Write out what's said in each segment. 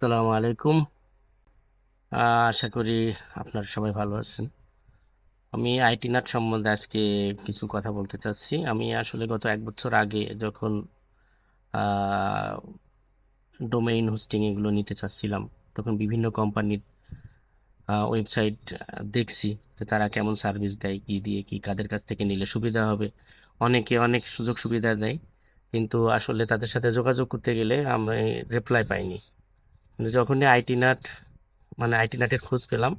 আসসালামু আলাইকুম। আশা করি আপনারা সবাই ভালো আছেন। আমি আইটি নাট সম্বন্ধে আজকে কিছু কথা বলতে চাচ্ছি। আমি আসলে গত ১ বছর আগে যখন আ ডোমেইন হোস্টিং এগুলো নিতে চাচ্ছিলাম, তখন বিভিন্ন কোম্পানির ওয়েবসাইট দেখছি যে তারা কেমন সার্ভিস দেয়, কি দিয়ে কি, কাদের কাছ থেকে নিলে সুবিধা হবে। অনেকে অনেক সুযোগ সুবিধা দেয়। কিন্তু আসলে তাদের সাথে যোগাযোগ করতে গেলে আমি রিপ্লাই পাইনি। কিন্তু যখনই আইটি নাটের খোঁজ পেলাম,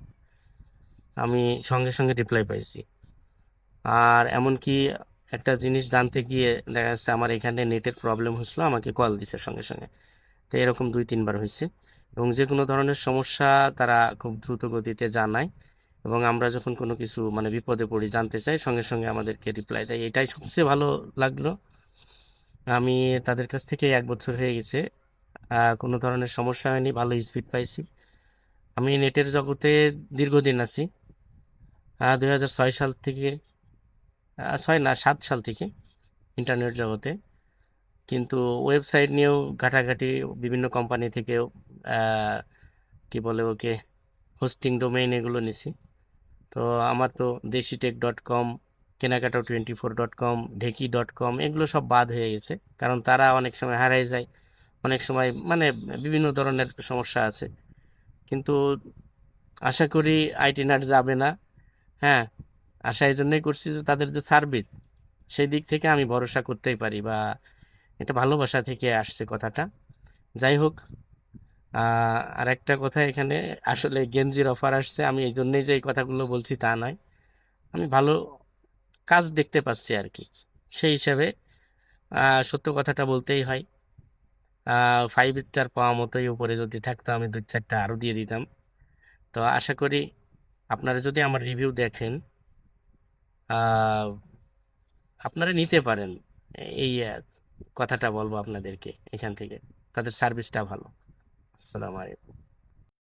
আমি সঙ্গে সঙ্গে রিপ্লাই পাইছি। আর এমনকি একটা জিনিস জানতে গিয়ে দেখা যাচ্ছে আমার এখানে নেটের প্রবলেম হচ্ছিল, আমাকে কল দিছে সঙ্গে সঙ্গে। তো এরকম ২-৩ বার হয়েছে এবং যে কোনো ধরনের সমস্যা তারা খুব দ্রুত গতিতে জানায় এবং আমরা যখন কোনো কিছু বিপদে পড়ি, জানতে চাই, সঙ্গে সঙ্গে আমাদেরকে রিপ্লাই দেয়। এটাই সবচেয়ে ভালো লাগলো। আমি তাদের কাছ থেকে ১ বছর হয়ে গেছে, কোনো ধরনের সমস্যা হয়নি, ভালো স্পিড পাইছি। আমি নেটের জগতে দীর্ঘদিন আছি। ২০০৬ সাল থেকে, ৬ না ৭ সাল থেকে ইন্টারনেট জগতে। কিন্তু ওয়েবসাইট নিয়েও ঘাটাঘাটি, বিভিন্ন কোম্পানি থেকেও আহ, কি বলে ওকে, হোস্টিং ডোমেইন এগুলো নিছি। তো আমার তো দেশিটেক.com, কেনাকাটা24.com, ঢেকি.com এগুলো সব বাদ হয়ে গেছে, কারণ তারা অনেক সময় হারাই যায়, অনেক সময় বিভিন্ন ধরনের সমস্যা আছে। কিন্তু আশা করি আইটি নাট যাবে না। হ্যাঁ, আশা এই জন্যই করছি যে তাদের যে সার্ভিস, সেই দিক থেকে আমি ভরসা করতেই পারি, বা এটা ভালোবাসা থেকে আসছে কথাটা। যাই হোক, আর একটা কথা এখানে, আসলে গেঞ্জির অফার আসছে, আমি এই জন্যই যে এই কথাগুলো বলছি তা নয়। আমি ভালো কাজ দেখতে পাচ্ছি আর কি। সেই হিসাবে সত্য কথাটা বলতেই হয়। 5 স্টার পাওয়া মতোই উপরে যদি থাকতো, আমি 2-4টা আরও দিয়ে দিতাম। তো আশা করি আপনারা যদি আমার রিভিউ দেখেন, আহ, আপনারা নিতে পারেন। এই কথাটা বলবো আপনাদেরকে এখান থেকে, তাদের সার্ভিসটা ভালো। আসসালামু আলাইকুম।